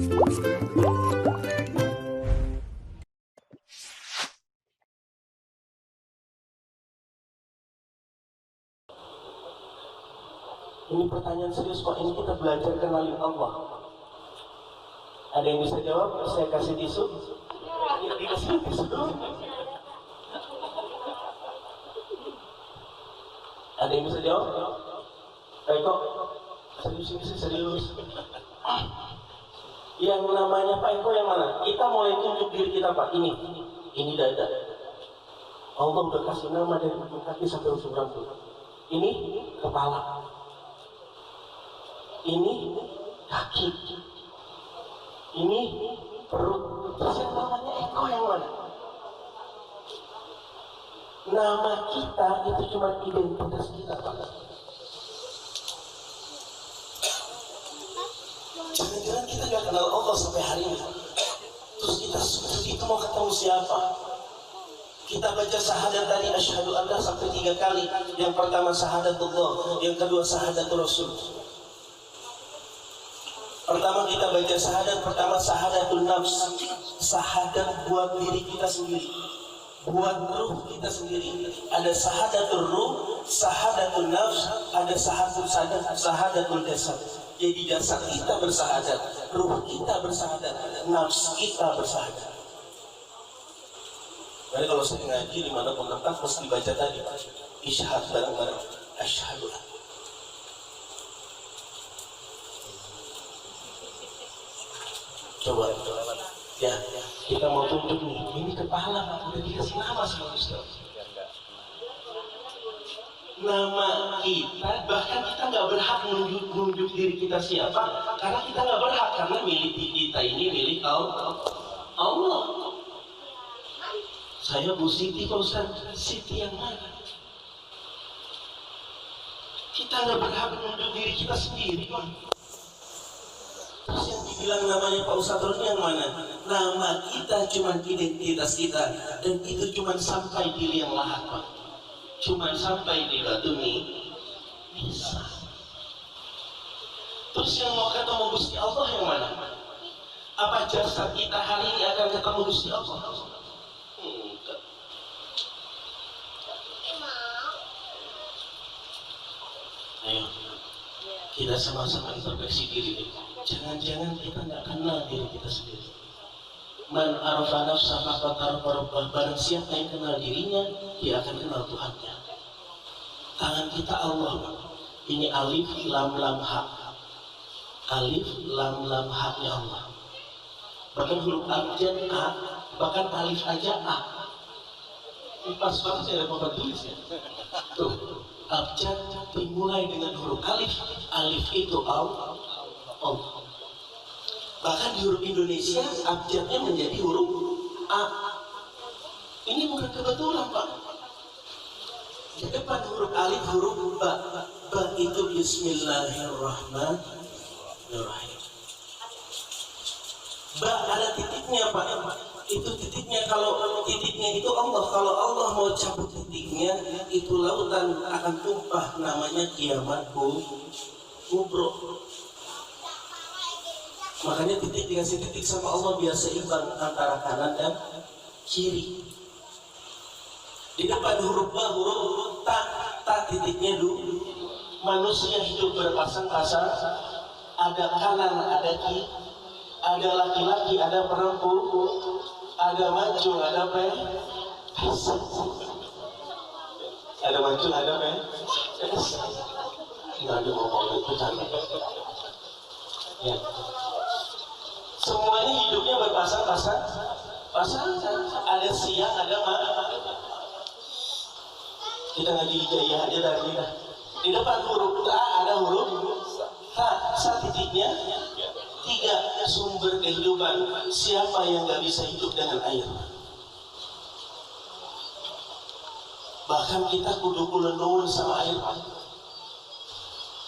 Ini pertanyaan serius Pak, ini kita belajar kenalin Allah. Ada yang bisa jawab? Saya kasih tisu. Ya, dikasih tisu dulu. Ada yang bisa jawab? Baik kok. Serius ini serius. Yang namanya Pak Eko yang mana? Kita mulai tunjuk diri kita Pak. Ini dada. Allah udah kasih nama dari ujung kaki sampai ujung rambut. Ini kepala. Ini kaki. Ini perut. Terus yang namanya Eko yang mana? Nama kita itu cuma identitas kita Pak. Jangan-jangan kita gak kenal Allah sampai hari ini. Terus kita itu mau ketemu siapa? Kita baca syahadat tadi asyhadu an la sampai 3 kali. Yang pertama syahadatullah, yang kedua syahadatul Rasul. Pertama kita baca syahadat, pertama syahadatul nafs, syahadat buat diri kita sendiri, buat ruh kita sendiri. Ada syahadatul ruh, syahadatul nafs, ada syahadatul jasad. Jadi jasad kita bersahadat, ruh kita bersahadat, nafs kita bersahadat. Jadi kalau saya ngaji di mana pun tempat mesti baca tadi isyhad bareng-bareng asyhadu. Coba ya, kita mau tunjuk nih, ini kepala Pak, udah dikasih nama sama Ustaz. Nama kita, bahkan kita nggak berhak menunjuk diri kita siapa, karena kita nggak berhak, karena milik kita ini milik Allah. Saya Bu Siti, Pak Ustaz. Siti yang mana? Kita nggak berhak menunjuk diri kita sendiri Pak. Terus yang dibilang namanya Pak Ustaz terus yang mana? Nama kita cuma identitas kita, dan itu cuma sampai di liang lahat Pak. Cuma sampai di Batumi bisa. Terus yang mau ketemu Gusti Allah yang mana? Apa jasad kita hari ini akan ketemu Gusti Allah? Enggak. Ayo, kita sama-sama introspeksi diri. Jangan-jangan kita nggak kenal diri kita sendiri. Man arafa nafsa faqad arafa rabbah. Barang siapa yang kenal dirinya, dia akan kenal Tuhannya. Tangan kita Allah. Ini alif lam lam ha. Alif lam lam ha-nya Allah. Bahkan huruf abjad A, bahkan alif aja A. Ini pas banget saya ada bapak tulis ya. Tuh, abjad dimulai dengan huruf alif. Alif itu Allah. Bahkan di huruf Indonesia abjadnya menjadi huruf A. Ini bukan kebetulan Pak. Di depan huruf alif huruf ba. Ba itu Bismillahirrahmanirrahim. Ba ada titiknya Pak. Itu titiknya, kalau titiknya itu Allah. Kalau Allah mau cabut titiknya, itu lautan akan tumpah, namanya kiamat kubro. Makanya titik dikasih titik sama Allah biar seimbang antara kanan dan kiri. Di depan huruf ba, huruf ta titiknya dulu. Manusia hidup berpasang-pasang, ada kanan, ada kiri, ada laki-laki, ada perempuan, ada maju, ada ada maju, ada nggak ada ngomong itu cantik. Ya. Semuanya hidupnya berpasang-pasang, ada siang, ada malam. Kita ngaji hidayah aja dari kita. Di depan huruf ta ada huruf ta, sa titiknya 3 sumber kehidupan. Siapa yang nggak bisa hidup dengan air? Bahkan kita kudu kulenun sama air.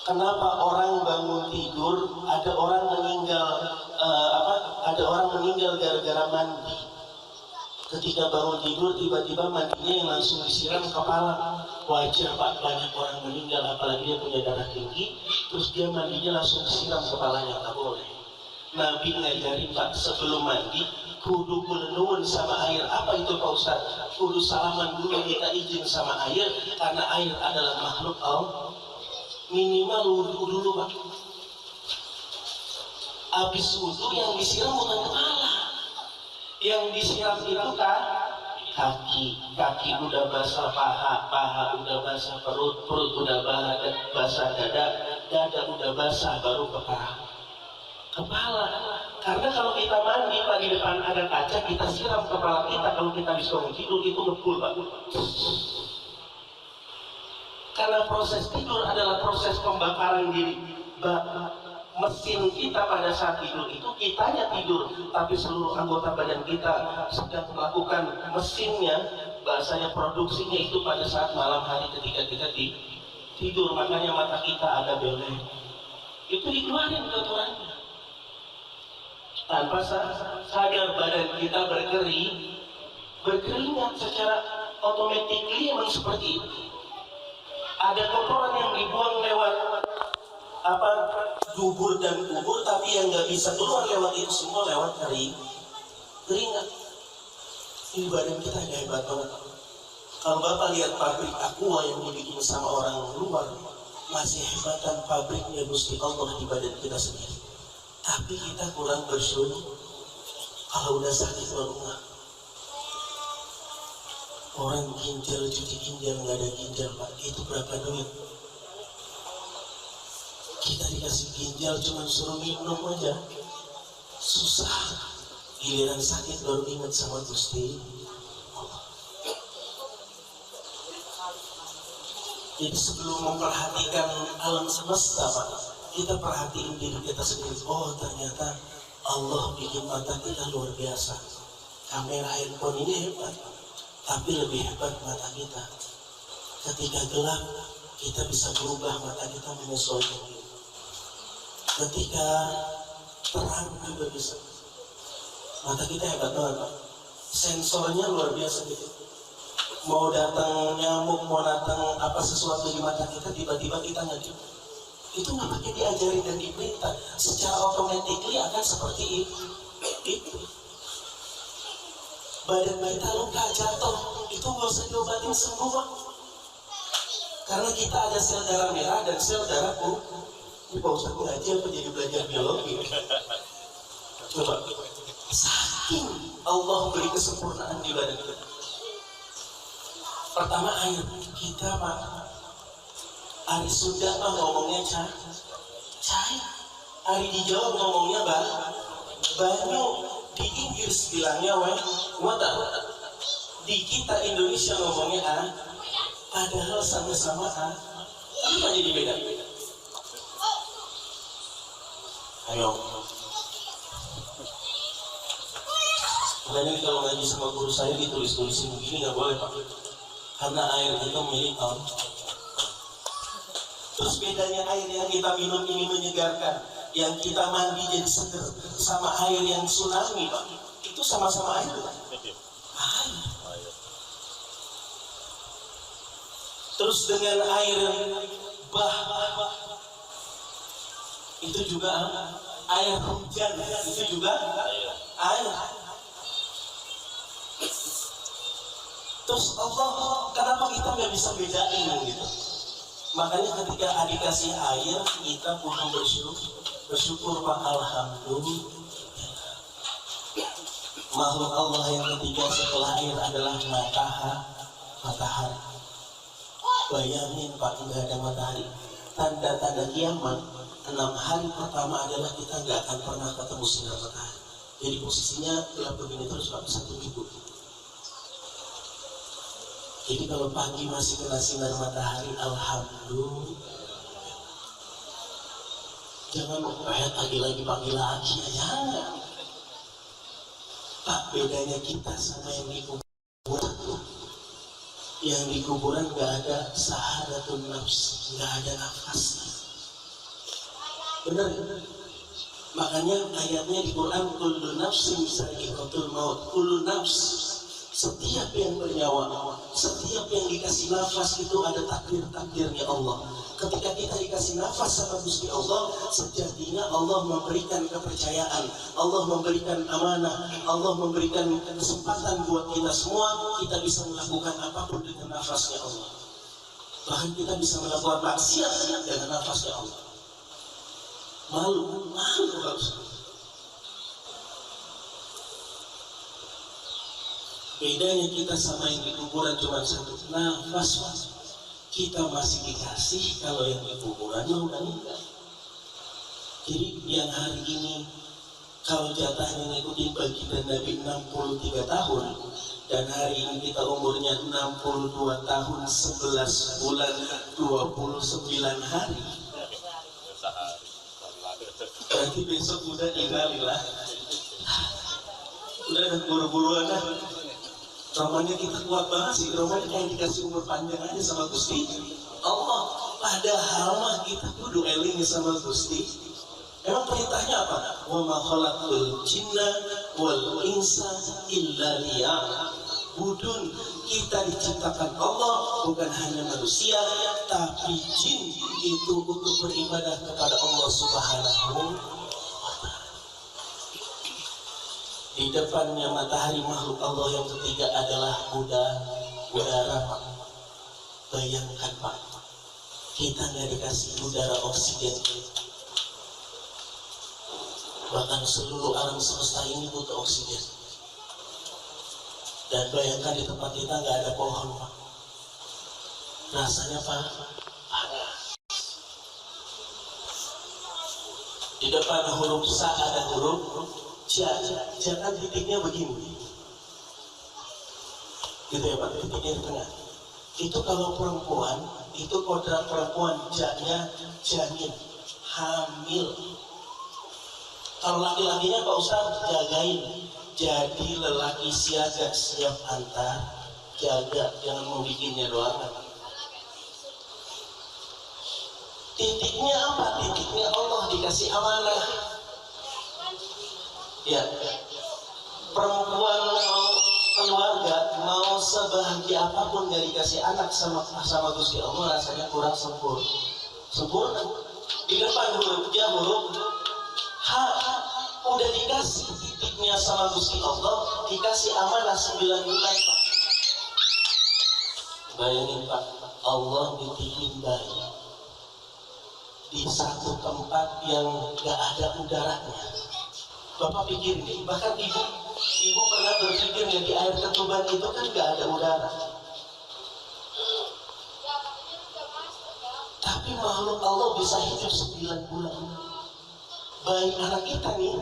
Kenapa orang bangun tidur, ada orang meninggal gara-gara mandi. Ketika bangun tidur tiba-tiba mandinya yang langsung disiram kepala. Wajar Pak, banyak orang meninggal apalagi dia punya darah tinggi, terus dia mandinya langsung disiram kepalanya, nggak boleh. Nabi ngajarin Pak, sebelum mandi kudu nuwun sama air. Apa itu Pak Ustaz? Kudu salaman dulu, minta izin sama air, karena air adalah makhluk Allah. Minimal wudhu dulu Pak. Habis wudhu yang disiram bukan kepala, yang disiram itu kaki udah basah, paha udah basah, perut udah basah, dada udah basah, baru kepala. Karena kalau kita mandi Pak, di depan ada kaca, kita siram kepala kita. Kalau kita habis bangun tidur itu ngebul Pak. Karena proses tidur adalah proses pembakaran diri. Mesin kita pada saat tidur itu kitanya tidur, tapi seluruh anggota badan kita sedang melakukan mesinnya, bahasanya produksinya itu pada saat malam hari ketika kita tidur. Makanya mata kita ada belek, itu dikeluarin kotorannya. Tanpa sadar badan kita berkeringat secara otomatis, memang seperti itu. Ada kotoran yang dibuang lewat dubur dan kubur, tapi yang nggak bisa keluar lewat itu semua lewat keringat. Ini badan kita hebat banget. Kalau Bapak lihat pabrik aqua yang dibikin sama orang luar, masih hebatan pabriknya Gusti Allah di badan kita sendiri. Tapi kita kurang bersyukur. Kalau udah sakit baru nggak. Orang ginjal, cuci ginjal, nggak ada ginjal Pak, itu berapa duit? Kita dikasih ginjal cuma suruh minum aja, susah. Giliran sakit baru ingat sama Gusti. Jadi sebelum memperhatikan alam semesta Pak, kita perhatiin diri kita sendiri. Oh ternyata Allah bikin mata kita luar biasa. Kamera handphone ini hebat, tapi lebih hebat mata kita. Ketika gelap, kita bisa berubah mata kita menyesuaikan. Ketika terang juga bisa. Mata kita hebat banget. Sensornya luar biasa gitu. Mau datang nyamuk, mau datang apa sesuatu di mata kita, tiba-tiba kita nggak gitu. Itu nggak pakai diajari dan diperintah, secara otomatis akan seperti itu. Badan kita luka jatuh, itu nggak usah diobatin sembuh, karena kita ada sel darah merah dan sel darah putih. Ini Pak Ustaz ngaji apa jadi belajar biologi? Coba, saking Allah beri kesempurnaan di badan kita. Pertama air kita Pak. Ari Sunda mah ngomongnya cair. Ari di Jawa ngomongnya banyu. Di Inggris bilangnya water. Di kita Indonesia ngomongnya padahal sama-sama tapi nggak jadi beda. Ayo. Makanya kalau ngaji sama guru saya ditulis-tulisin begini nggak boleh Pak. Karena air itu milik Allah. Terus bedanya air yang kita minum ini menyegarkan, yang kita mandi jadi seger, sama air yang tsunami Pak, itu sama-sama air Pak. Air. Terus dengan air bah, itu juga air hujan, itu juga air. Terus Allah, kenapa kita nggak bisa bedain gitu? Makanya ketika dikasih air, kita perlu bersyukur Pak, alhamdulillah. Makhluk Allah yang ketiga setelah air adalah matahari. Bayangin Pak, nggak ada matahari. Tanda-tanda kiamat, 6 hari pertama adalah kita nggak akan pernah ketemu sinar matahari. Jadi posisinya gelap begini terus Pak, 1 minggu. Jadi kalau pagi masih kena sinar matahari, alhamdulillah. Jangan pagi lagi ya. Pak, bedanya kita sama yang di kuburan. Yang di kuburan nggak ada sahadatun nafs, nggak ada nafas. Benar ya? Makanya ayatnya di Quran, kullu nafsin sa'iqatul maut. Kullu nafs, Setiap yang bernyawa, setiap yang dikasih nafas itu ada takdir-takdirnya Allah. Ketika kita dikasih nafas sama Gusti Allah, sejatinya Allah memberikan kepercayaan, Allah memberikan amanah, Allah memberikan kesempatan buat kita semua. Kita bisa melakukan apapun dengan nafasnya Allah. Bahkan kita bisa melakukan maksiat dengan nafasnya Allah. Malu harus. Bedanya kita sama yang di kuburan cuma satu, nafas. Kita masih dikasih, kalau yang di kuburan udah enggak. Jadi yang hari ini kalau jatahnya ngikutin baginda Nabi 63 tahun, dan hari ini kita umurnya 62 tahun 11 bulan 29 hari, berarti besok udah innalillah, udah buru-buruan dah. Romannya kita kuat banget sih, romannya kayak dikasih umur panjang aja sama Gusti Allah. Padahal mah kita kudu eling sama Gusti. Emang perintahnya apa? Wa ma khalaqtul jinna wal insa illa liya'budun. Kita diciptakan Allah bukan hanya manusia, tapi jin itu untuk beribadah kepada Allah Subhanahu. Di depannya matahari, makhluk Allah yang ketiga adalah udara, Pak. Bayangkan, Pak, kita nggak dikasih udara oksigen. Bahkan seluruh alam semesta ini butuh oksigen. Dan bayangkan di tempat kita nggak ada pohon, Pak. Rasanya, Pak, panas. Di depan huruf sa ada huruf jangan titiknya begini, gitu ya Pak, titiknya di tengah. Itu kalau perempuan, itu kodrat perempuan, jaknya janin, hamil. Kalau laki-lakinya Pak Ustaz jagain, jadi lelaki siaga, siap antar, jaga, jangan mau bikinnya doang. Titiknya apa? Titiknya Allah dikasih amanah. Ya, perempuan mau keluarga, mau sebahagia apapun gak dikasih anak sama Gusti Allah, rasanya kurang sempurna. Di depan huruf ja, huruf H, udah dikasih titiknya sama Gusti Allah, dikasih amanah 9 bulan, Pak. Bayangin, Pak, Allah nitipin bayi di satu tempat yang gak ada udaranya. Bapak pikir nih, bahkan ibu pernah berpikir ya, di air ketuban itu kan gak ada udara. Tapi makhluk Allah bisa hidup 9 bulan. Bayi anak kita nih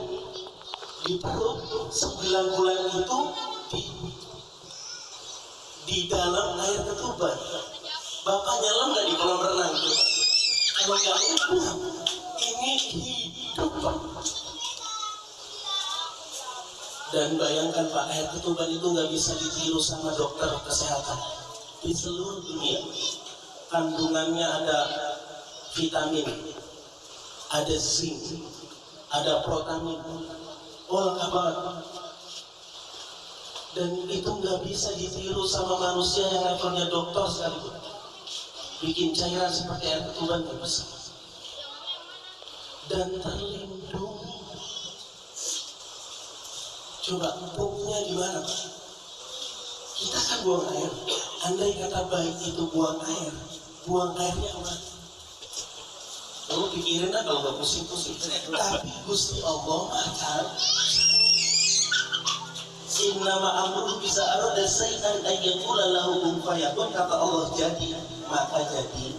di perut 9 bulan itu di dalam air ketuban. Bapak nyelam gak di kolam renang tuh? Kalau gak ini hidup, Pak. Dan bayangkan Pak, air ketuban itu nggak bisa ditiru sama dokter kesehatan. Di seluruh dunia kandungannya ada vitamin, ada zinc, ada protein, lengkap banget. Dan itu nggak bisa ditiru sama manusia yang levelnya dokter sekalipun. Bikin cairan seperti air ketuban nggak bisa. Dan terlindung. Coba pupuknya gimana, Pak? Kita kan buang air. Andai kata baik itu buang airnya kemana? Kamu pikirin lah kalau gak pusing-pusing. Tapi Gusti Allah makan. Innama amruhu bisa arada say'an ayyakula lahu kun fayakun. Kata Allah jadi, maka jadi.